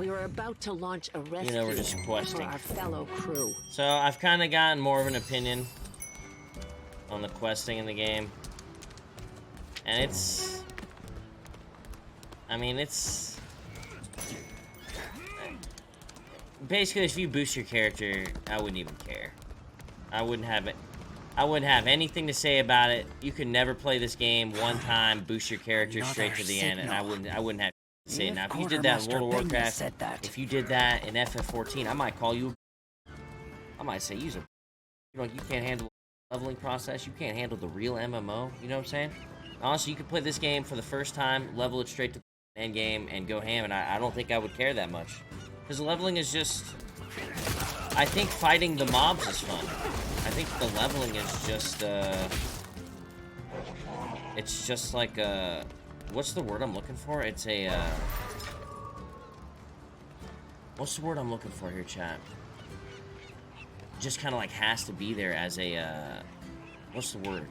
We were about to launch a rescue we're just questing. for our fellow crew. So I've kind of gotten more of an opinion on the questing in the game. And it's... I mean, it's... Basically, if you boost your character, I wouldn't even care. I wouldn't have it. I wouldn't have anything to say about it. You could never play this game one time, boost your character straight to the end, and I wouldn't have to say it. Now, if you did that in World of Warcraft, if you did that in FF14, I might call you. I might say you can't handle the leveling process. You can't handle the real MMO. You know what I'm saying? Honestly, you could play this game for the first time, level it straight to the end game, and go ham, and I don't think I would care that much. Because leveling is just... I think fighting the mobs is fun. I think the leveling is just, it's just like a... What's the word I'm looking for? It's a, what's the word I'm looking for here, chat? Just kind of like has to be there as a, what's the word?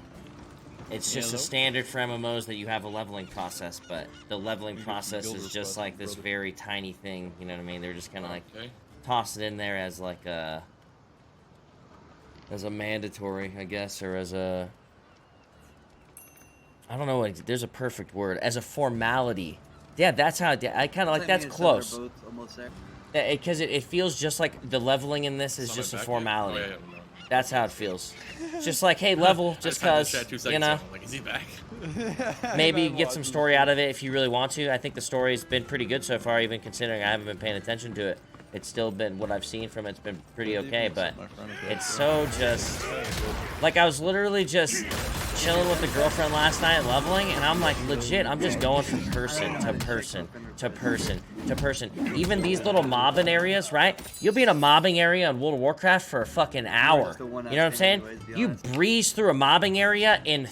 It's just a standard for MMOs that you have a leveling process, but the leveling process is just like this very tiny thing, you know what I mean? They're just kind of like toss it in there as like a mandatory, I guess, or as a, I don't know, there's a perfect word, as a formality. Yeah, that's how, I kind of like, that's close. Because it feels just like the leveling in this is just a formality. Oh, yeah, that's how it feels. Just like, hey, level, just cause, you know. Like, is he back? Maybe get some story out of it if you really want to. I think the story's been pretty good so far, even considering I haven't been paying attention to it. It's still been, what I've seen from it's been pretty okay, but it's so just, like, I was literally just chilling with the girlfriend last night leveling, and I'm like, legit, I'm just going from person to person to person to person. Even these little mobbing areas, right? You'll be in a mobbing area in World of Warcraft for a fucking hour. You know what I'm saying? You breeze through a mobbing area in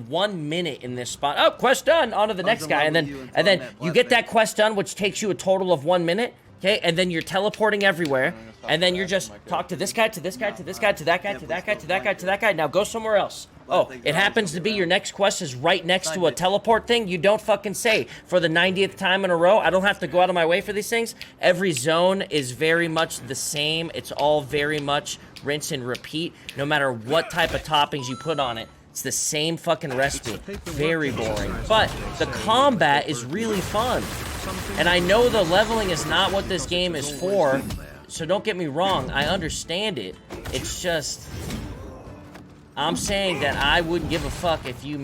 1 minute in this spot. Oh, quest done, on to the next guy, and then you get that quest done, which takes you a total of 1 minute. Okay, and then you're teleporting everywhere, and then you're just talk to this guy, to this guy, to this guy, to that guy, to that guy, to that guy, to that guy. Now go somewhere else. Oh, it happens to be your next quest is right next to a teleport thing. You don't fucking say. For the 90th time in a row, I don't have to go out of my way for these things. Every zone is very much the same. It's all very much rinse and repeat, no matter what type of toppings you put on it. It's the same fucking recipe. Very boring. But the combat is really fun. And I know the leveling is not what this game is for, so don't get me wrong, I understand it. It's just, I'm saying that I wouldn't give a fuck if you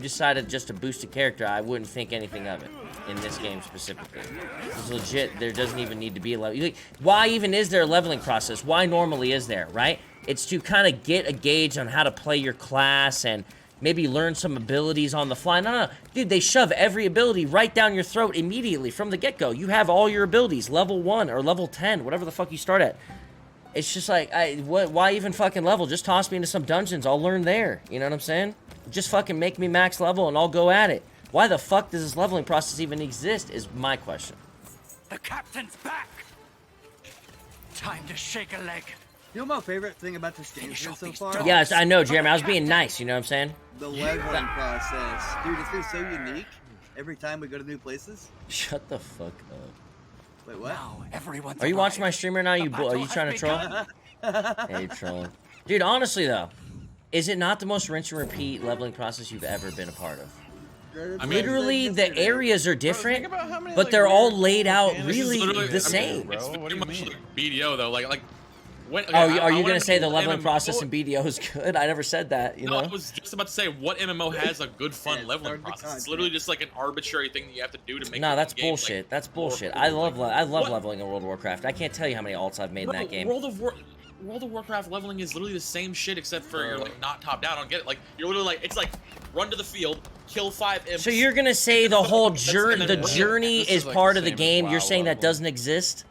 decided just to boost a character. I wouldn't think anything of it in this game specifically. It's legit, there doesn't even need to be a level. Why even is there a leveling process? Why normally is there, right? It's to kind of get a gauge on how to play your class and maybe learn some abilities on the fly. No. Dude, they shove every ability right down your throat immediately from the get-go. You have all your abilities, level 1 or level 10, whatever the fuck you start at. It's just like, why even fucking level? Just toss me into some dungeons. I'll learn there. You know what I'm saying? Just fucking make me max level and I'll go at it. Why the fuck does this leveling process even exist is my question. The captain's back! Time to shake a leg. You know my favorite thing about this game so far? Yes, I know, Jeremy. I was being nice, you know what I'm saying? The leveling process. Dude, it's been so unique every time we go to new places. Shut the fuck up. Wait, what? Are you watching my stream right now? Are you trying to troll? Yeah, you're trolling. Dude, honestly, though, is it not the most rinse and repeat leveling process you've ever been a part of? I mean, literally, the areas are different, but they're all laid out really the same. It's very much like BDO, though. Like when, are you going to say the leveling process in BDO is good? I never said that, you know? I was just about to say, what MMO has a good, fun leveling process? It's literally just like an arbitrary thing that you have to do to make No, that's bullshit. Like, that's bullshit. I love leveling in World of Warcraft. I can't tell you how many alts I've made in that game. World of Warcraft leveling is literally the same shit except for you're like not top down. I don't get it. Like you're literally like it's like run to the field, kill 5 imps. So you're gonna say the whole journey, the journey is part of the game. You're saying that doesn't exist?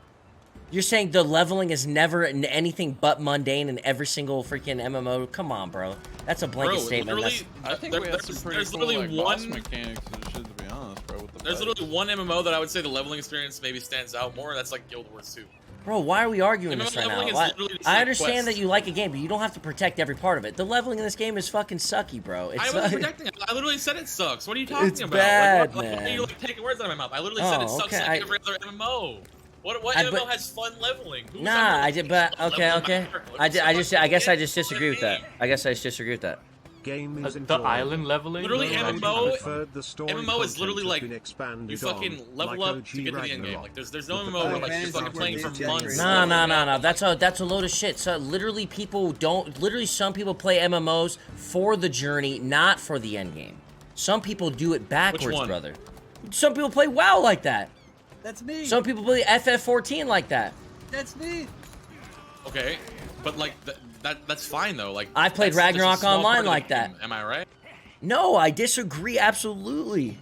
You're saying the leveling is never anything but mundane in every single freaking MMO? Come on, bro. That's a blanket statement. I think we have some pretty cool like, boss mechanics and shit, to be honest, bro. There's literally one MMO that I would say the leveling experience maybe stands out more, and that's like Guild Wars 2. Bro, why are we arguing this right now? I understand that you like a game, but you don't have to protect every part of it. The leveling in this game is fucking sucky, bro. I wasn't protecting it. I literally said it sucks. What are you talking about? Bad, man. You're like taking words out of my mouth. I literally said it sucks like every other MMO. What MMO has fun leveling? Who's Nah, on I did, but okay. I guess I just What disagree with that. I guess I just disagree with that. Game is The island leveling? Literally, MMO is literally like you you fucking level up to get to the end game. Like there's no MMO where like you're fucking playing for months. No. That's a load of shit. So literally some people play MMOs for the journey, not for the end game. Some people do it backwards, brother. Some people play WoW like that. That's me. Some people play FF14 like that. That's me. Okay, but like that's fine though. Like I've played Ragnarok Online like that. Am I right? No, I disagree absolutely.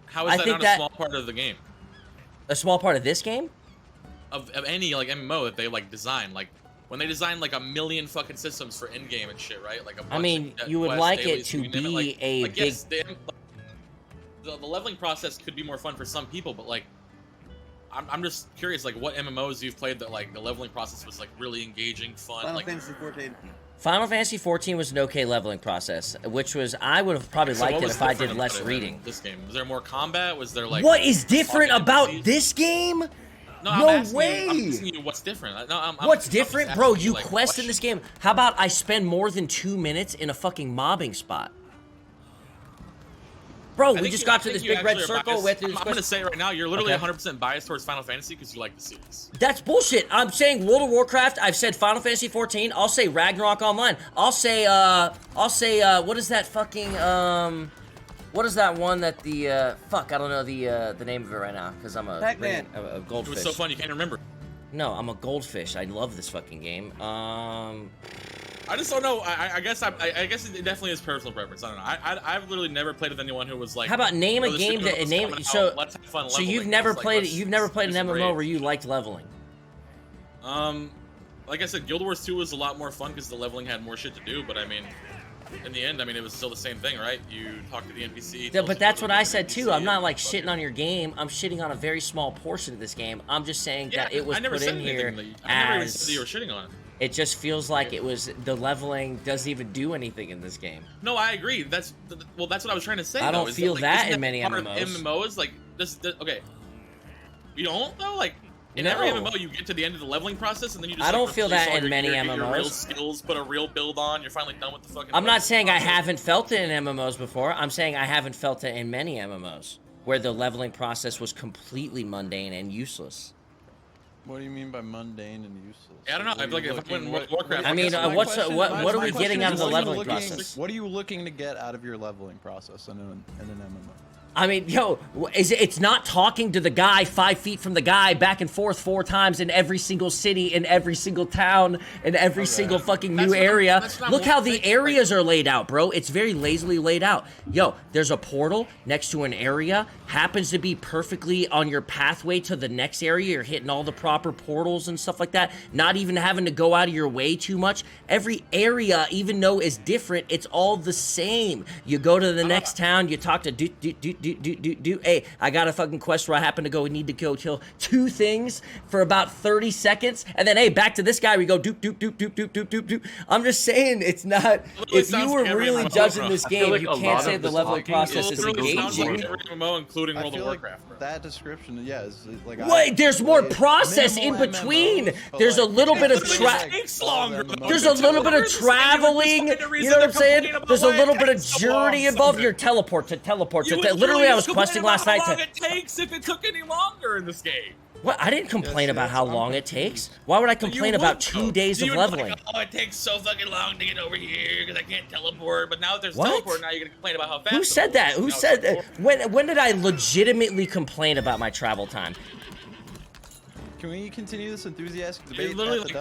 How is that not a small part of the game? A small part of this game? Of any like MMO that they like design, like when they design like a million fucking systems for end game and shit, right? Like I mean, you would like it to be a big. Yes, the leveling process could be more fun for some people, but like. I'm just curious, like, what MMOs you've played that, like, the leveling process was, like, really engaging, fun, Final like... Fantasy 14. Final Fantasy 14 was an okay leveling process, which was, I would have probably liked it if I did less reading. This game, was there more combat? Was there, like... What is different about this game? No way! I'm asking you what's different. What's different? Bro, you quest in this game. How about I spend more than 2 minutes in a fucking mobbing spot? Bro, we just got to this big red circle. I'm going to say it right now, you're literally 100% biased towards Final Fantasy because you like the series. That's bullshit. I'm saying World of Warcraft. I've said Final Fantasy 14. I'll say Ragnarok Online. I'll say, what is that fucking, what is that one that the, fuck, I don't know the name of it right now because I'm a goldfish. It was so fun you can't remember. No, I'm a goldfish. I love this fucking game. I just don't know. I guess it definitely is personal preference. I don't know. I've literally never played with anyone who was like. How about name a game that name? So you've never played. You've never played an MMO where you liked leveling. Like I said, Guild Wars 2 was a lot more fun because the leveling had more shit to do. But I mean, in the end, I mean, it was still the same thing, right? You talk to the NPC. Yeah, but that's what I said too. I'm not like shitting on your game. I'm shitting on a very small portion of this game. I'm just saying that it was put in here I never even said that you were shitting on it. It just feels like it was the leveling doesn't even do anything in this game. No, I agree. That's what I was trying to say. I don't feel that in many MMOs. MMOs like this. Okay, you don't though. Like in every MMO, you get to the end of the leveling process, and then you just. I don't feel that in many your MMOs. Real skills, put a real build on. You're finally done with the fucking. I'm not saying I haven't felt it in MMOs before. I'm saying I haven't felt it in many MMOs where the leveling process was completely mundane and useless. What do you mean by mundane and useless? Yeah, I don't know. I feel like if I went in Warcraft, I mean, what are we getting out of the leveling process? What are you looking to get out of your leveling process in an MMO? I mean, yo, it's not talking to the guy 5 feet from the guy back and forth 4 times in every single city, in every single town, in every single fucking new area. Look how the areas are laid out, bro. It's very lazily laid out. Yo, there's a portal next to an area, happens to be perfectly on your pathway to the next area. You're hitting all the proper portals and stuff like that, not even having to go out of your way too much. Every area, even though it's different, it's all the same. You go to the next town, you talk to hey, I got a fucking quest where I happen to go and need to go kill 2 things for about 30 seconds, and then hey, back to this guy, we go doop. I'm just saying, it's not. If you were really judging this game, you can't say the leveling process is engaging. Including World of Warcraft, bro. That description, yeah, is like. Wait, there's more process in between. There's a little bit of There's a little bit of traveling. You know what I'm saying? There's a little bit of journey involved. Your teleport to literally, I was questing last night. How long it takes if it took any longer in this game? What? I didn't complain about how long it takes. Why would I complain about 2 days of leveling? Like, oh, it takes so fucking long to get over here because I can't teleport. But now that there's teleport, now you're gonna complain about how fast. Who said that? Who said that? When did I legitimately complain about my travel time? Can we continue this enthusiastic debate? Literally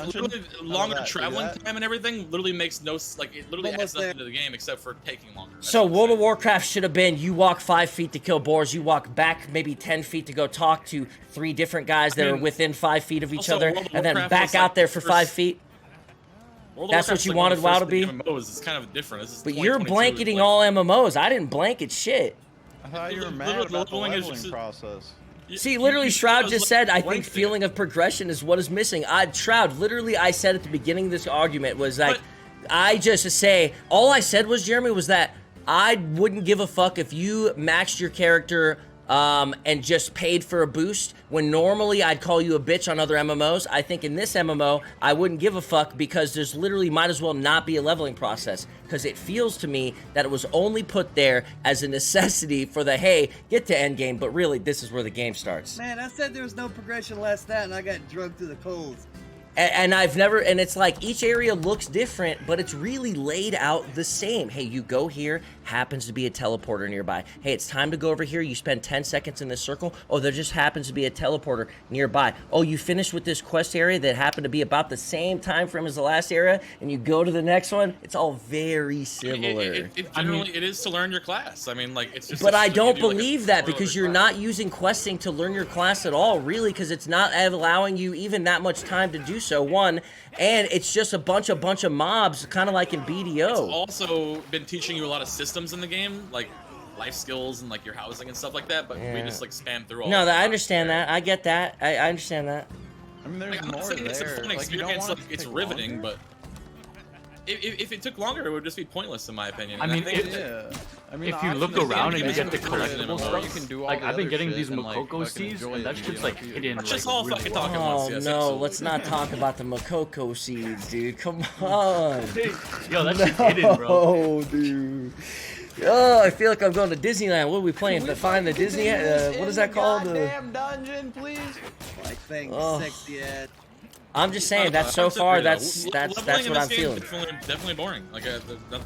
longer traveling time and everything literally makes no it literally adds nothing to the game except for taking longer. So World of Warcraft should have been you walk 5 feet to kill boars, you walk back maybe 10 feet to go talk to 3 different guys that are within 5 feet of each other, and then back out there for 5 feet. That's what you wanted WoW to be? It's kind of different. But you're blanketing all MMOs. I didn't blanket shit. I thought you were mad about the leveling process. See, literally, Shroud just said, I think feeling of progression is what is missing. Shroud, literally, I said at the beginning of this argument was like, all I said was, Jeremy, was that I wouldn't give a fuck if you maxed your character and just paid for a boost when normally I'd call you a bitch on other MMOs. I think in this MMO, I wouldn't give a fuck because there's literally might as well not be a leveling process because it feels to me that it was only put there as a necessity for the, hey, get to endgame, but really this is where the game starts. Man, I said there was no progression last night and I got drugged through the coals. And I've never, and it's like each area looks different, but it's really laid out the same. Hey, you go here, happens to be a teleporter nearby. Hey, it's time to go over here. You spend 10 seconds in this circle. Oh, there just happens to be a teleporter nearby. Oh, you finish with this quest area that happened to be about the same time frame as the last area, and you go to the next one. It's all very similar. It is to learn your class. I mean, like, it's just. But I don't believe that because you're not using questing to learn your class at all, really, because it's not allowing you even that much time to do so, one, and it's just a bunch of mobs, kind of like in BDO. It's also been teaching you a lot of systems in the game, like life skills and like your housing and stuff like that, but we just like spam through all No, I understand that. I get that. I understand that. I mean, there's like, I'm more not saying there. It's a fun Like, you don't experience, want like, it it's to take riveting, longer. but if it took longer, it would just be pointless, in my opinion. I mean, think Yeah. I mean, if you look options around in and you game get the are good, collectible but stuff, you can do all like the I've been other getting shit these and, like, Makoko fucking seeds, enjoy and the that shit's video like if you- hidden. Let's like, just all really fucking well. talk at Oh once. Yes, no, absolutely. let's not talk about the Makoko seeds, dude. Come on. Yo, that shit's hidden, bro. Oh, dude. Oh, I feel like I'm going to Disneyland. What are we playing? To find the Disney? What is that called? Goddamn dungeon, please. Like things Oh. sexy ass. I'm just saying that so far, that's Leveling what in this I'm game feeling. is definitely boring. Like, there's no.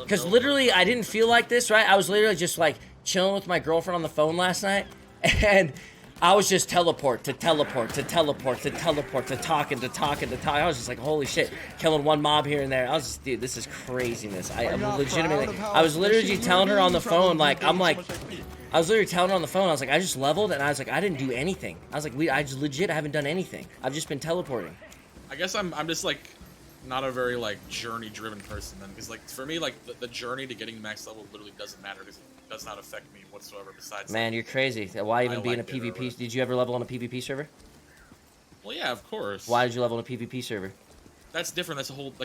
Because literally, I didn't feel like this, right? I was literally just like chilling with my girlfriend on the phone last night, and I was just teleport to teleport to teleport to teleport to talking to talking to talking. I was just like, holy shit, killing one mob here and there. I was just, dude, this is craziness. I'm legitimately, I was literally just telling her on the phone, like, I'm like, I was literally telling her on the phone, I was like, I just leveled, and I was like, I didn't do anything. I was like, I just legit haven't done anything. I've just been teleporting. I guess I'm just like not a very like journey driven person then, because like for me like the journey to getting max level literally doesn't matter because it does not affect me whatsoever. Besides, Man, you're crazy. Why even I be in a liked it or PvP? whatever. Did you ever level on a PvP server? well, yeah, of course. Why did you level on a PvP server? That's different.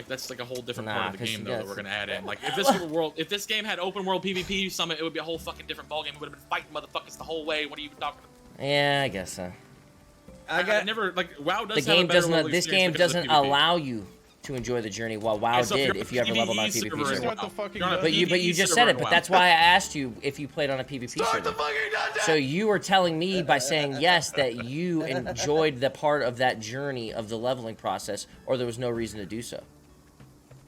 That's like a whole different Nah, part of the 'cause game you though that guys- we're gonna add in. Like if this game had open world PvP Summit, it would be a whole fucking different ballgame. We would have been fighting motherfuckers the whole way. What are you even talking about? Yeah, I guess so. I never like WoW does The have game a better doesn't. level This experience game because of doesn't the PvP. allow you to enjoy the journey. While WoW Yeah, so did, you're if you ever leveled on a PvE PvP server, server. What the fuck You're on a But you PvE just server said it. in But WoW. that's why I asked you if you played on a PvP server. So you were telling me by saying yes that you enjoyed the part of that journey of the leveling process, or there was no reason to do so.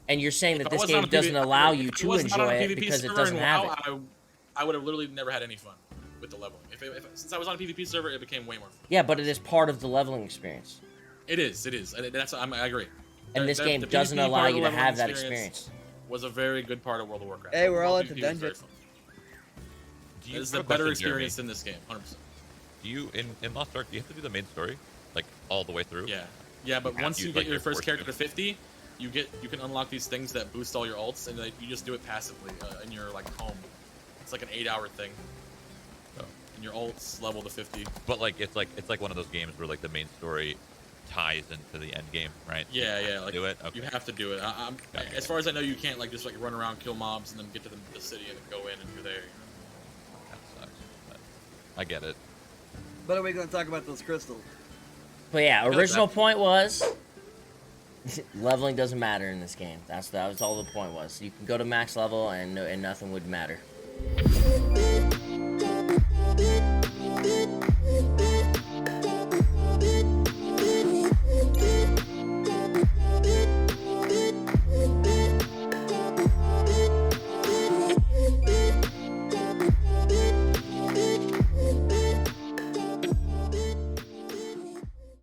And you're saying that If I this wasn't on game a doesn't PvP allow if you it to wasn't on a enjoy it PvP because it server doesn't in have WoW, it. I would have literally never had any fun with the leveling. Since I was on a PvP server, it became way more fun. Yeah, but it is part of the leveling experience. It is. And I agree. And this game The doesn't PvP allow part of you the to leveling have that experience. Was a very good part of World of Warcraft. Hey, we're all World at the PvP was very dungeon. fun. Do you It is have the a better question, Jeremy? experience in this game, 100%. Do you in Lost Ark? Do you have to do the main story, like all the way through? Yeah, but have once to you use, get like, your your first force character to move. 50, you can unlock these things that boost all your ults, and you just do it passively in your like home. It's like an 8-hour thing. Oh. And your ults level to 50. But like it's like one of those games where like the main story ties into the end game, right? Yeah, like Do it? Okay. you have to do it. Got it. As far as I know, you can't like just like run around, kill mobs, and then get to the city and then go in and you're there. That sucks. But I get it. But are we going to talk about those crystals? But yeah, Good, original that- point was leveling doesn't matter in this game. That was all the point was. You can go to max level and nothing would matter.